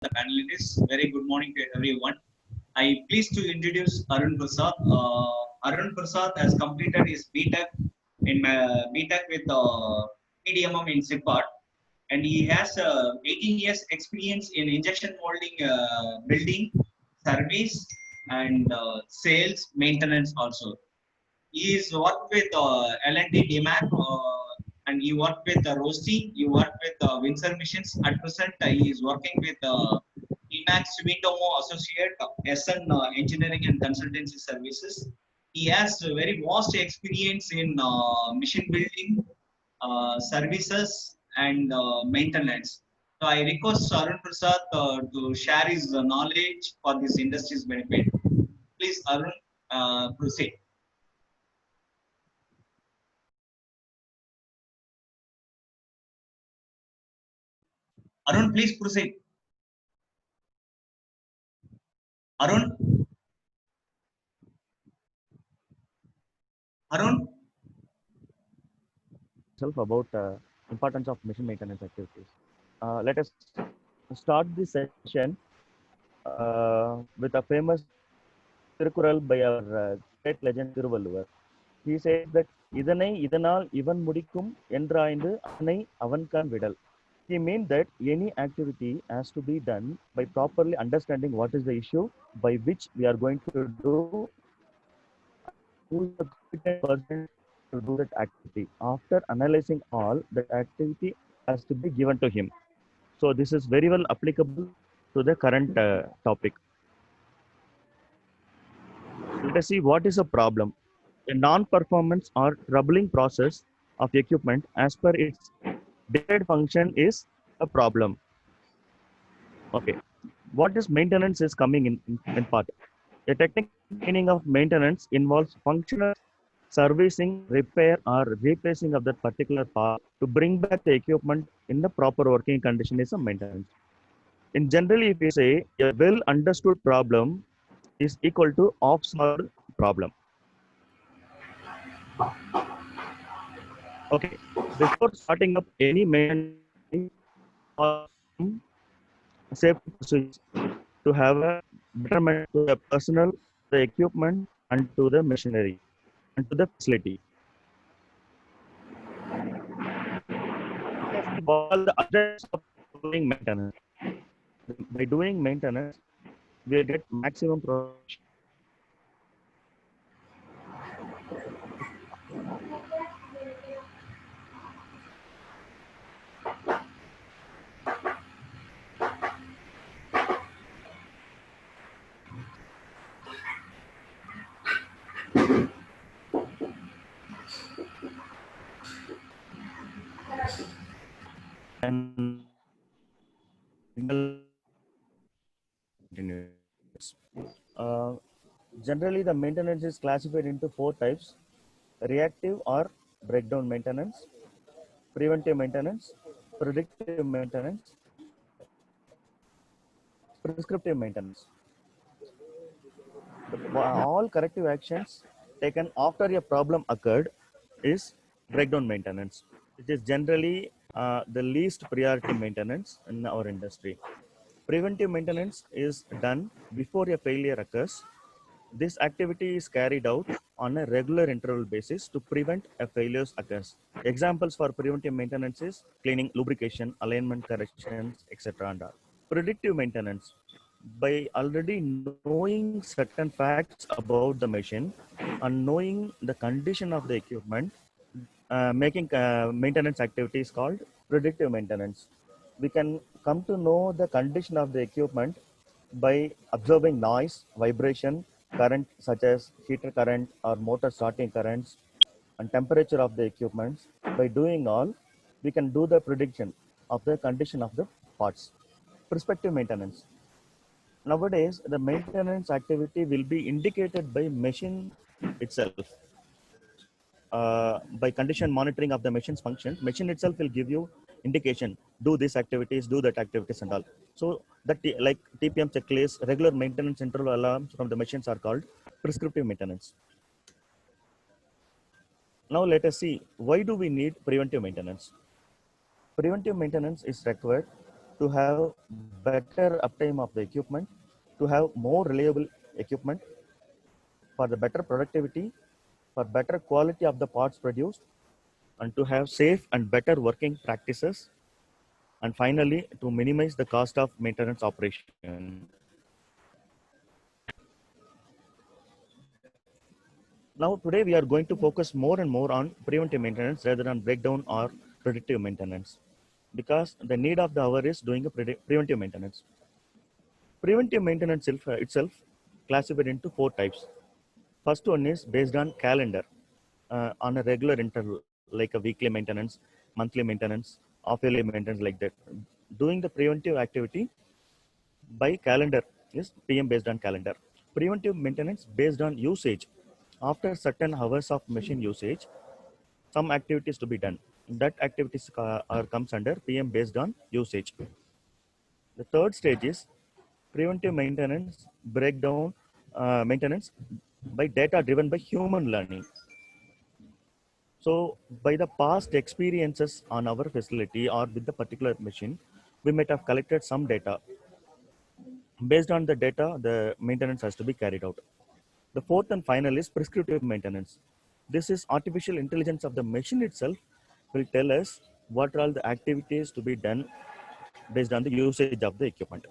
the panelists. Very good morning to everyone. I pleased to introduce Arun Prasad. Arun Prasad has completed his BTech BTech with PDMM in SIPAT, and he has 18 years experience in injection molding, building, service, and sales maintenance also. He's worked with L&T DMAC, and he worked with Rosti. He worked with Windsor Missions. At present, he is working with DMAC Sumitomo Associate SN Engineering and Consultancy Services. He has a very vast experience in mission building, services, and maintenance. So I request Arun Prasad to share his knowledge for this industry's benefit. Please, Arun, proceed. Arun, please proceed. Arun, Arun, About importance of mission maintenance activities. Let us start this session with a famous Tirukural by our great legend Thiruvalluvar. He says that இதனை இதனால் இவன் முடிக்கும் என்றாய்ந்து அதனை அவன்கான் விடல். He means that any activity has to be done by properly understanding what is the issue by which we are going to do, who is the competent person to do that activity. After analyzing all, that activity has to be given to him. So this is very well applicable to the current topic. Let us see what is a problem. A non-performance or troubling process of equipment as per its declared function is a problem. Okay. What is maintenance is coming in part. A technical meaning of maintenance involves functional servicing, repair, or replacing of that particular part to bring back the equipment in the proper working condition is a maintenance. In general, if we say a well understood problem is equal to off-solved problem. Okay, before starting up any maintenance or safety procedures to have a betterment to the personnel, the equipment, and to the machinery and to the facility. What are the objectives of doing maintenance? By doing maintenance, we get maximum production. And generally, the maintenance is classified into 4 types: reactive or breakdown maintenance, preventive maintenance, predictive maintenance, prescriptive maintenance. All corrective actions taken after a problem occurred is breakdown maintenance. It is generally the least priority maintenance in our industry. Preventive maintenance is done before a failure occurs. This activity is carried out on a regular interval basis to prevent a failure occurs. Examples for preventive maintenance is cleaning, lubrication, alignment corrections, etc. and all. Predictive maintenance. By already knowing certain facts about the machine and knowing the condition of the equipment, making maintenance activities called predictive maintenance. We can come to know the condition of the equipment by observing noise, vibration, current such as heater current or motor starting currents, and temperature of the equipment. By doing all, we can do the prediction of the condition of the parts. Prospective maintenance. Nowadays, the maintenance activity will be indicated by machine itself. By condition monitoring of the machine's functions, machine itself will give you indication, do these activities, do that activities and all. So that like TPM checklist, regular maintenance interval alarms from the machines are called prescriptive maintenance. Now let us see, why do we need preventive maintenance? Preventive maintenance is required to have better uptime of the equipment, to have more reliable equipment, for the better productivity, for better quality of the parts produced, and to have safe and better working practices, and finally to minimize the cost of maintenance operation. Now today we are going to focus more and more on preventive maintenance rather than breakdown or predictive maintenance, because the need of the hour is doing a preventive maintenance. Preventive maintenance itself classified into four types. First one is based on calendar, on a regular interval, like a weekly maintenance, monthly maintenance, half-yearly maintenance, like that. Doing the preventive activity by calendar is PM based on calendar. Preventive maintenance based on usage. After certain hours of machine usage, some activities to be done. That activities comes under PM based on usage. The third stage is preventive maintenance breakdown maintenance by data driven by human learning. So by the past experiences on our facility or with the particular machine, we might have collected some data. Based on the data, the maintenance has to be carried out. The fourth and final is prescriptive maintenance. This is artificial intelligence of the machine itself will tell us what are all the activities to be done based on the usage of the equipment.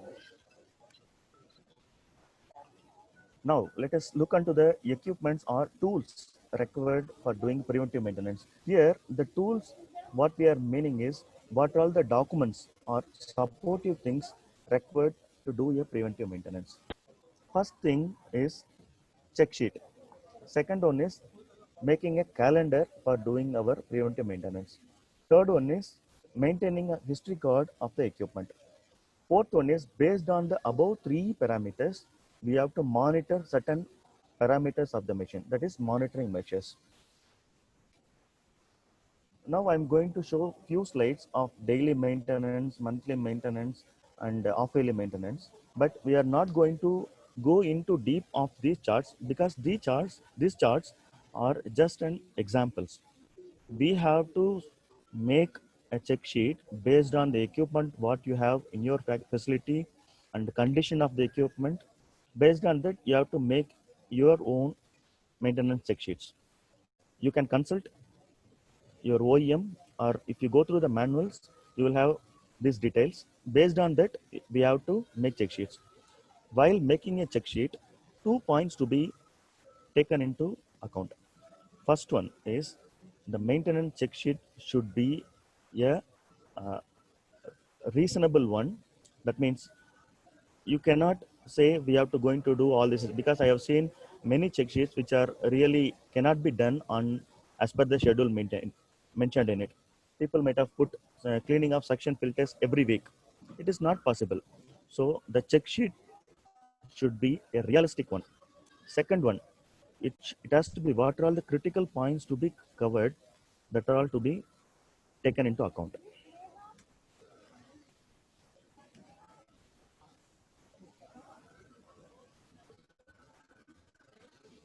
Now, let us look into the equipments or tools required for doing preventive maintenance. Here, the tools, what we are meaning is what are all the documents or supportive things required to do a preventive maintenance. First thing is check sheet. Second one is making a calendar for doing our preventive maintenance. Third one is maintaining a history card of the equipment. Fourth one is based on the above three parameters, we have to monitor certain parameters of the machine, that is monitoring measures. Now I'm going to show few slides of daily maintenance, monthly maintenance, and half-yearly maintenance. But we are not going to go into deep of these charts because these charts are just an examples. We have to make a check sheet based on the equipment what you have in your facility and the condition of the equipment. Based on that, you have to make your own maintenance check sheets. You can consult your OEM, or if you go through the manuals, you will have these details. Based on that, we have to make check sheets. While making a check sheet, 2 points to be taken into account. First one is the maintenance check sheet should be a uh, reasonable one. That means you cannot say we have to going to do all this, because I have seen many check sheets which are really cannot be done on as per the schedule mentioned in it. People might have put cleaning of suction filters every week. It is not possible. So the check sheet should be a realistic one. Second one, it has to be what are all the critical points to be covered, that are all to be taken into account.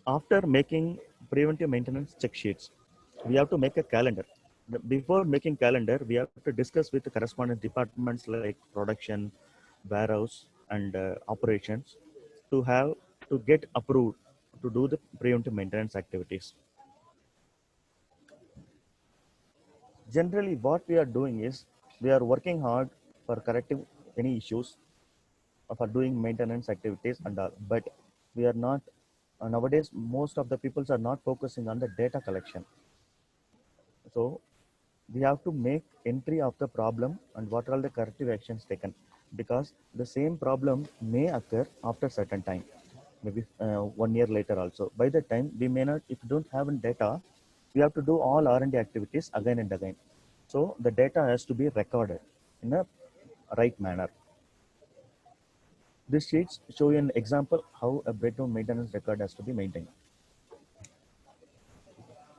After making preventive maintenance check sheets, we have to make a calendar. Before making calendar, we have to discuss with the corresponding departments like production, warehouse, and operations to have to get approved to do the preventive maintenance activities. Generally, what we are doing is we are working hard for correcting any issues for doing maintenance activities and all, but we are not nowadays most of the peoples are not focusing on the data collection. So we have to make entry of the problem and what are all the corrective actions taken, because the same problem may occur after certain time, maybe 1 year later also. By that time we may not, if you don't have any data, we have to do all R&D activities again and again. So the data has to be recorded in a right manner. These sheets show you an example how a breakdown maintenance record has to be maintained.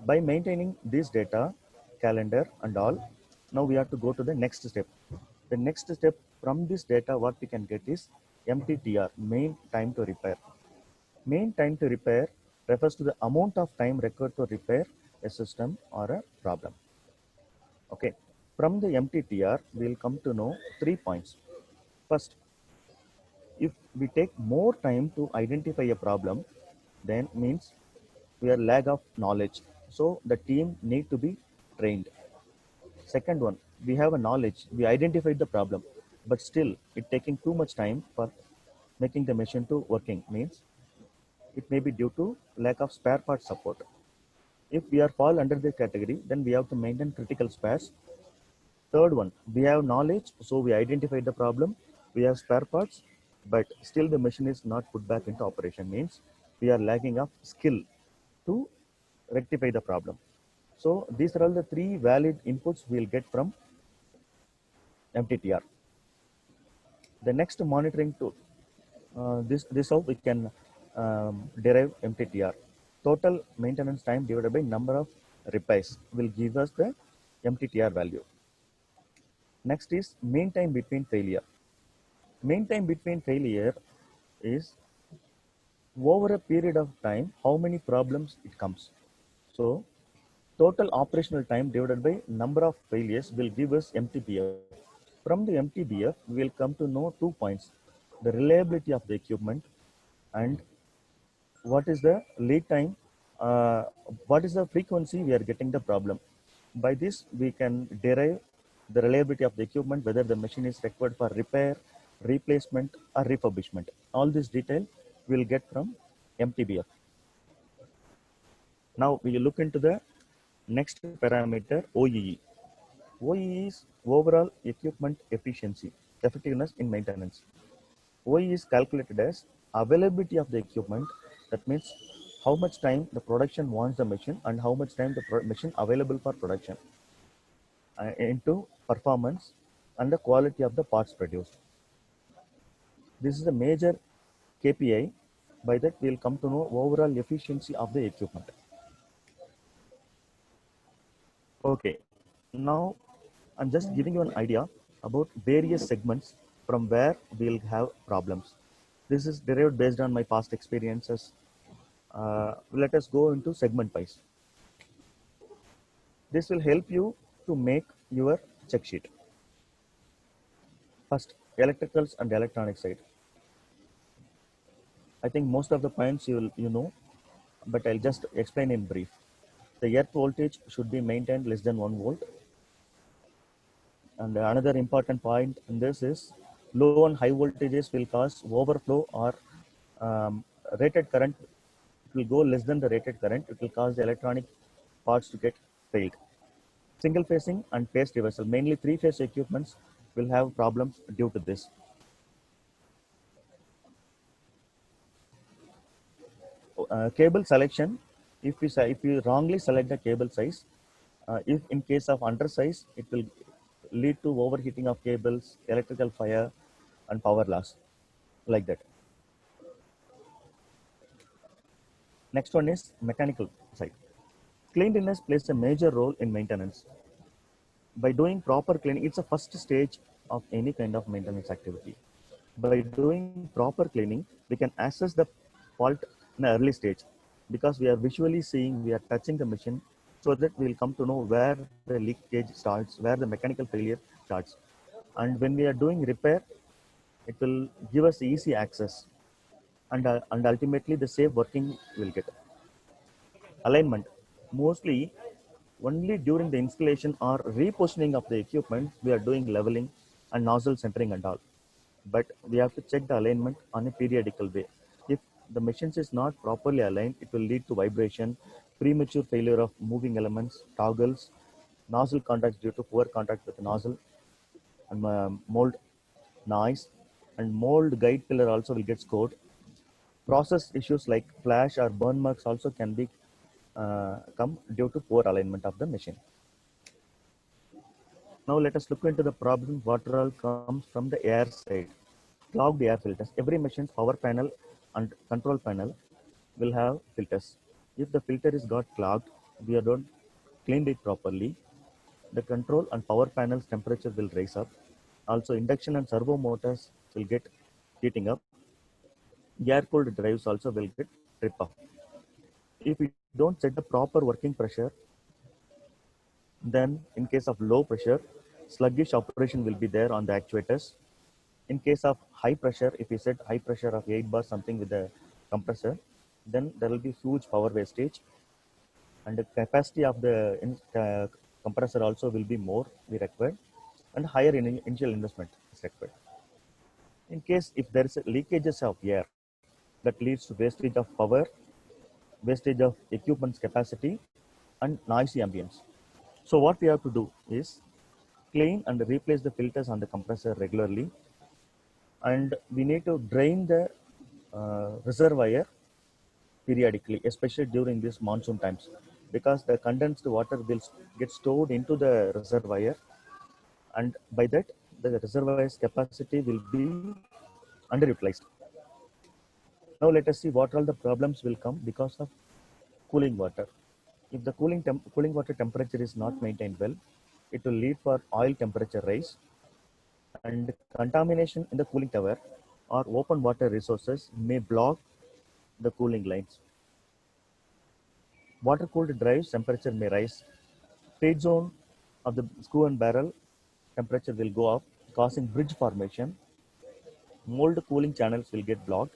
By maintaining this data, calendar and all, now we have to go to the next step. The next step from this data, what we can get is MTTR, mean time to repair. Mean time to repair refers to the amount of time required to repair a system or a problem. Okay. From the MTTR, we'll come to know 3 points. First, if we take more time to identify a problem, then means we are lack of knowledge. So the team need to be trained. Second one, we have a knowledge, we identified the problem, but still it taking too much time for making the machine to working means it may be due to lack of spare part support. If we are fall under the category, then we have to maintain critical spares. Third one, we have knowledge, so we identified the problem, we have spare parts, but still the machine is not put back into operation means we are lacking of skill to rectify the problem. So these are all the three valid inputs we'll get from MTTR. The next monitoring tool, this how we can derive MTTR. Total maintenance time divided by number of repairs will give us the MTTR value. Next is mean time between failure. Mean time between failure is over a period of time how many problems it comes. So total operational time divided by number of failures will give us MTBF. From the MTBF, we will come to know 2 points: the reliability of the equipment and what is the lead time, what is the frequency we are getting the problem. By this, we can derive the reliability of the equipment, whether the machine is required for repair, replacement, or refurbishment. All this detail we will get from MTBF. Now we look into the next parameter, OEE. OEE is overall equipment efficiency, effectiveness in maintenance. OEE is calculated as availability of the equipment. That means how much time the production wants the machine and how much time the machine available for production into performance and the quality of the parts produced. This is a major KPI. By that, we will come to know overall efficiency of the equipment. Okay, now I'm just giving you an idea about various segments from where we'll have problems. This is derived based on my past experiences. Let us go into segment wise. This will help you to make your check sheet. First, electricals and electronic side. I think most of the points you know, but I'll just explain in brief. The earth voltage should be maintained less than 1 volt. And another important point in this is low and high voltages will cause overflow or rated current. It will go less than the rated current. It will cause the electronic parts to get failed. Single phasing and phase reversal, mainly 3-phase equipments will have problems due to this. Cable selection, if you wrongly select the cable size, if in case of undersize, it will lead to overheating of cables, electrical fire, and power loss, like that. Next one is mechanical side. Cleanliness plays a major role in maintenance. By doing proper cleaning, it's a first stage of any kind of maintenance activity. By doing proper cleaning, we can assess the fault in an early stage because we are visually seeing, we are touching the machine, so that we will come to know where the leakage starts, where the mechanical failure starts. And when we are doing repair, it will give us easy access and ultimately the safe working will get. Alignment. Mostly only during the installation or repositioning of the equipment, we are doing leveling and nozzle centering and all. But we have to check the alignment on a periodical way. If the machines is not properly aligned, it will lead to vibration, premature failure of moving elements, toggles, nozzle contacts due to poor contact with the nozzle, and mold, noise, and mold guide pillar also will get scored. Process issues like flash or burn marks also can be come due to poor alignment of the machine. Now let us look into the problem what all comes from the air side. Clogged air filters. Every machine's power panel and control panel will have filters. If the filter is got clogged, we don't clean it properly, the control and power panel's temperature will rise up. Also, induction and servo motors will get heating up. Air-cooled drives also will get trip off. If we don't set the proper working pressure, then in case of low pressure, sluggish operation will be there on the actuators. In case of high pressure, if you set high pressure of 8 bar something with the compressor, then there will be huge power wastage, and the capacity of the compressor also will be more be required, and higher initial investment is required. In case if there is a leakages of air, that leads to wastage of power, wastage of equipment's capacity, and noisy ambience. So what we have to do is clean and replace the filters on the compressor regularly, and we need to drain the reservoir periodically, especially during these monsoon times, because the condensed water will get stored into the reservoir, and by that the reservoir's capacity will be underutilized. Now let us see what all the problems will come because of cooling water. If the cooling water temperature is not maintained well, it will lead for oil temperature rise, and contamination in the cooling tower or open water resources may block the cooling lines. Water cooled drives temperature may rise. Feed zone of the screw and barrel temperature will go up, causing bridge formation. Mold cooling channels will get blocked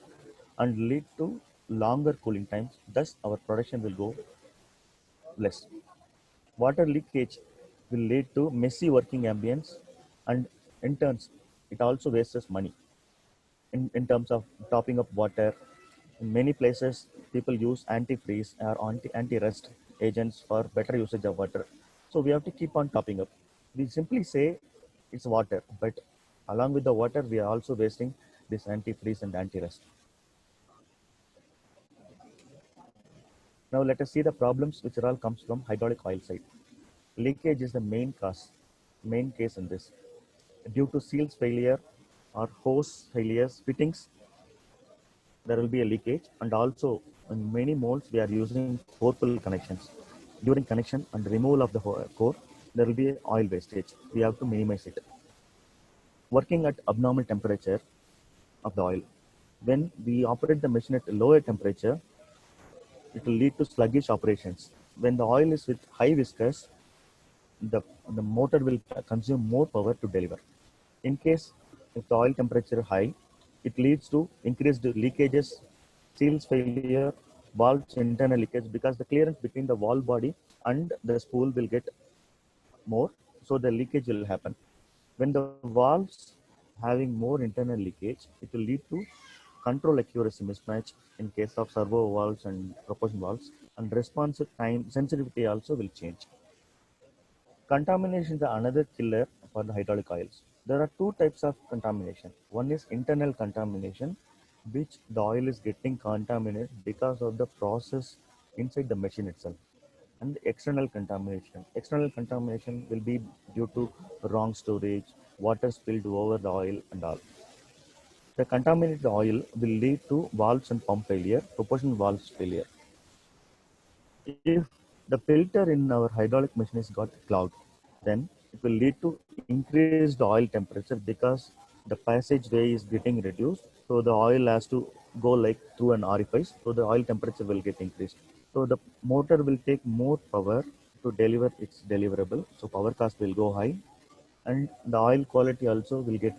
and lead to longer cooling times. Thus, our production will go less. Water leakage will lead to messy working ambience, and in turns, it also wastes money in terms of topping up water. In many places, people use antifreeze or anti-rust agents for better usage of water. So we have to keep on topping up. We simply say it's water, but along with the water, we are also wasting this antifreeze and anti-rust. Now let us see the problems which all comes from hydraulic oil side. Leakage is the main case in this. Due to seals failure or hose failures, fittings, there will be a leakage, and also in many molds we are using core-pull connections. During connection and removal of the core, there will be oil wastage. We have to minimize it. Working at abnormal temperature of the oil. When we operate the machine at a lower temperature, it will lead to sluggish operations. When the oil is with high viscous, the motor will consume more power to deliver. In case if the oil temperature high, it leads to increased leakages, seals failure, valves internal leakage, because the clearance between the valve body and the spool will get more, so the leakage will happen. When the valves having more internal leakage, it will lead to control accuracy mismatch in case of servo valves and propulsion valves, and response time sensitivity also will change. Contamination is another killer for the hydraulic oils. There are two types of contamination. One is internal contamination, which the oil is getting contaminated because of the process inside the machine itself. And external contamination. External contamination will be due to wrong storage, water spilled over the oil and all. The contaminated oil will lead to valves and pump failure, propulsion valves failure. If the filter in our hydraulic machine is got clogged, then it will lead to increased oil temperature because the passageway is getting reduced. So the oil has to go like through an orifice. So the oil temperature will get increased. So the motor will take more power to deliver its deliverable. So power cost will go high, and the oil quality also will get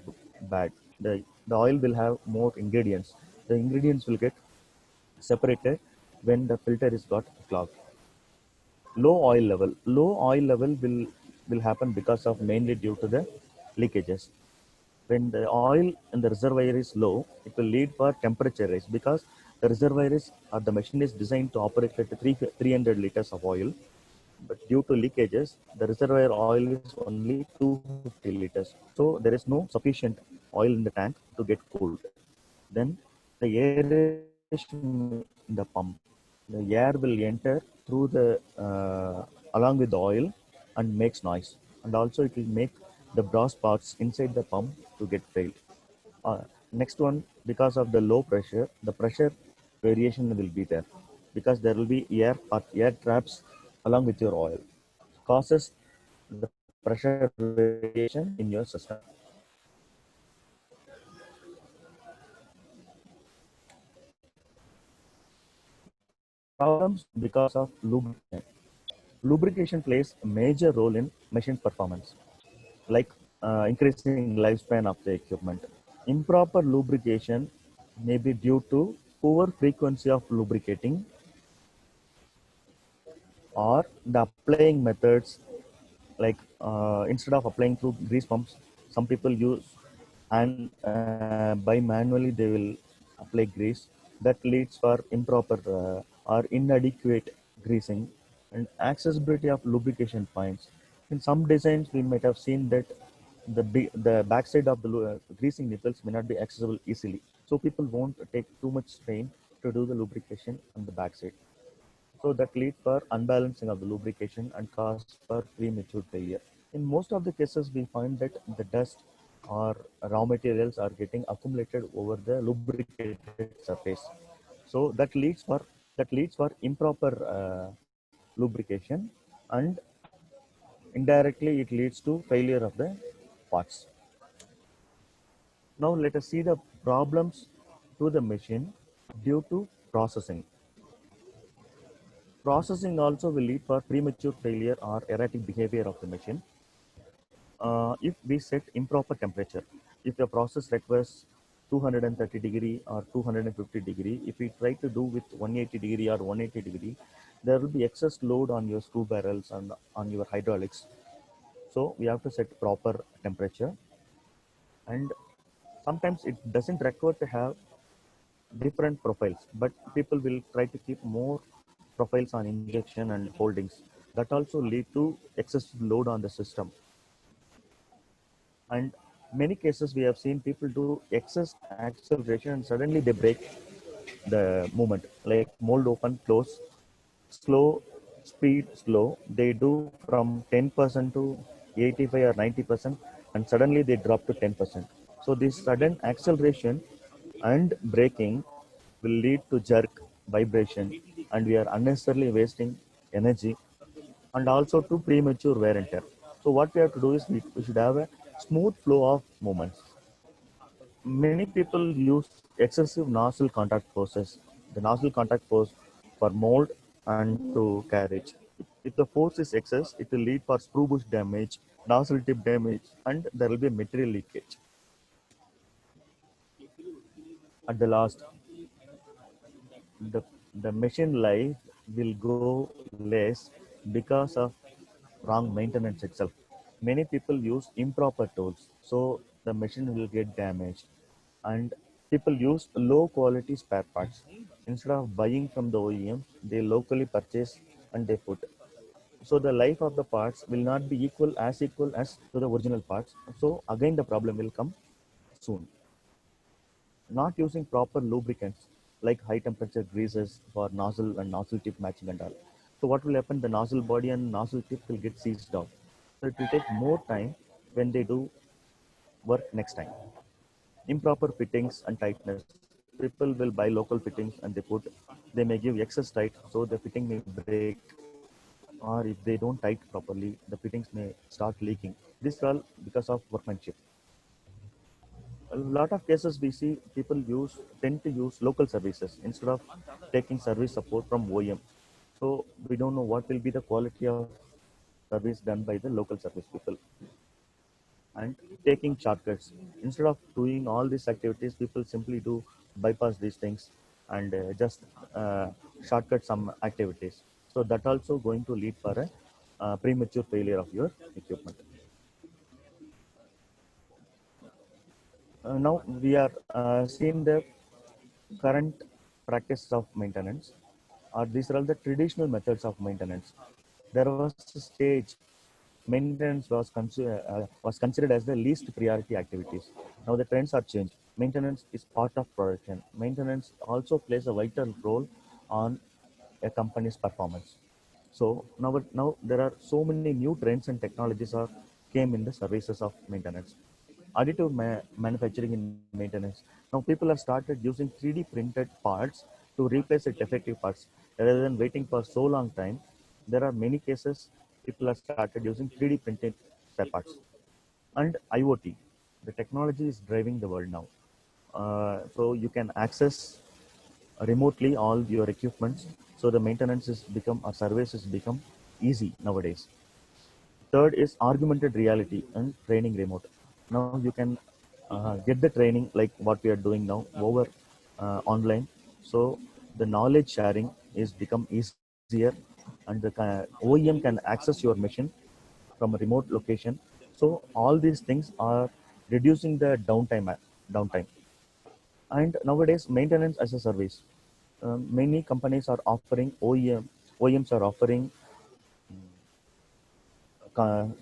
bad. The oil will have more ingredients. The ingredients will get separated when the filter is got clogged. Low oil level will happen because of mainly due to the leakages. When the oil in the reservoir is low, it will lead for temperature rise, because the reservoir is or the machine is designed to operate at 300 liters of oil, but due to leakages the reservoir oil is only 250 liters, so there is no sufficient oil in the tank to get cooled. Then the aeration in the pump, the air will enter through the along with the oil and makes noise, and also it will make the brass parts inside the pump to get failed. Next one, because of the low pressure, the pressure variation will be there, because there will be air or air traps along with your oil, causes the pressure variation in your system. Problems because of lubrication. Lubrication plays a major role in machine performance, like increasing lifespan of the equipment. Improper lubrication may be due to poor frequency of lubricating or the applying methods, like instead of applying through grease pumps, some people use and by manually they will apply grease. That leads for improper or inadequate greasing and accessibility of lubrication points. In some designs, we might have seen that the backside of the greasing nipples may not be accessible easily. So people won't take too much strain to do the lubrication on the backside. So that leads for unbalancing of the lubrication and cause for premature failure. In most of the cases, we find that the dust or raw materials are getting accumulated over the lubricated surface. So that leads for improper lubrication, and indirectly it leads to failure of the parts. Now let us see the problems to the machine due to processing. Processing also will lead for premature failure or erratic behavior of the machine. If we set improper temperature, if the process requires 230 degree or 250 degree, if we try to do with 180 degree or 180 degree, there will be excess load on your screw barrels and on your hydraulics. So we have to set proper temperature, and sometimes it doesn't require to have different profiles, but people will try to keep more profiles on injection and holdings. That also lead to excessive load on the system. And many cases we have seen people do excess acceleration and suddenly they break the movement, like mold open, close, slow, speed, slow. They do from 10% to 85 or 90%, and suddenly they drop to 10%. So this sudden acceleration and braking will lead to jerk, vibration, and we are unnecessarily wasting energy, and also to premature wear and tear. So what we have to do is we should have a smooth flow of movements. Many people use excessive nozzle contact forces. The nozzle contact force for mold and to carriage. If the force is excess, it will lead for screw bush damage, nozzle tip damage, and there will be a material leakage. At the last, the, the machine life will go less because of wrong maintenance itself. Many people use improper tools, so the machine will get damaged. And people use low quality spare parts. Instead of buying from the OEM, they locally purchase and they put. So the life of the parts will not be equal as to the original parts. So again the problem will come soon. Not using proper lubricants like high temperature greases for nozzle and nozzle tip matching and all. So what will happen? The nozzle body and nozzle tip will get seized off. So it will take more time when they do work next time. Improper fittings and tightness. People will buy local fittings and they may give excess tight, so the fitting may break, or if they don't tight properly, the fittings may start leaking. This is all because of workmanship. A lot of cases we see people tend to use local services instead of taking service support from OEM. So we don't know what will be the quality of service done by the local service people. And taking shortcuts, instead of doing all these activities, people simply do bypass these things and just shortcut some activities. So that also going to lead for a premature failure of your equipment. Now we are seeing the current practice of maintenance, or these are all the traditional methods of maintenance. There was a stage maintenance was considered as the least priority activities. Now the trends are changed. Maintenance is part of production. Maintenance also plays a vital role on a company's performance. So now there are so many new trends and technologies are came in the services of maintenance. Additive manufacturing in maintenance. Now people have started using 3D printed parts to replace the defective parts rather than waiting for so long time. There are many cases people have started using 3D printed spare parts. And IoT, the technology is driving the world now. So you can access remotely all your equipments. So the maintenance is become or services become easy nowadays. Third is augmented reality and training remote. Now you can get the training like what we are doing now over online. So the knowledge sharing is become easier, and the OEM can access your machine from a remote location. So all these things are reducing the downtime. And nowadays, maintenance as a service. Many companies are offering OEMs are offering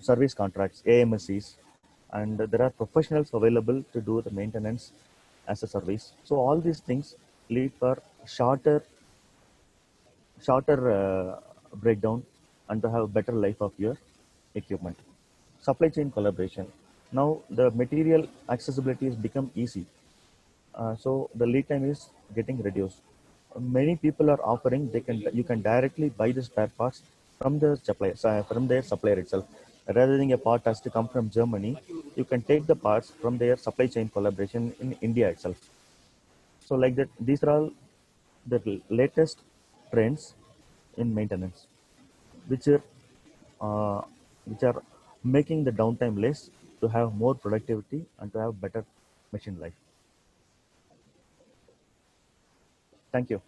service contracts, AMSCs, and there are professionals available to do the maintenance as a service. So all these things lead for shorter breakdown and to have better life of your equipment. Supply chain collaboration. Now the material accessibility has become easy, so the lead time is getting reduced. Many people are offering you can directly buy the spare parts from the supplier, from their supplier itself. Rather than a part has to come from Germany, you can take the parts from their supply chain collaboration in India itself. So like that, these are all the latest trends in maintenance, which are uh, which are making the downtime less to have more productivity and to have better machine life. Thank you.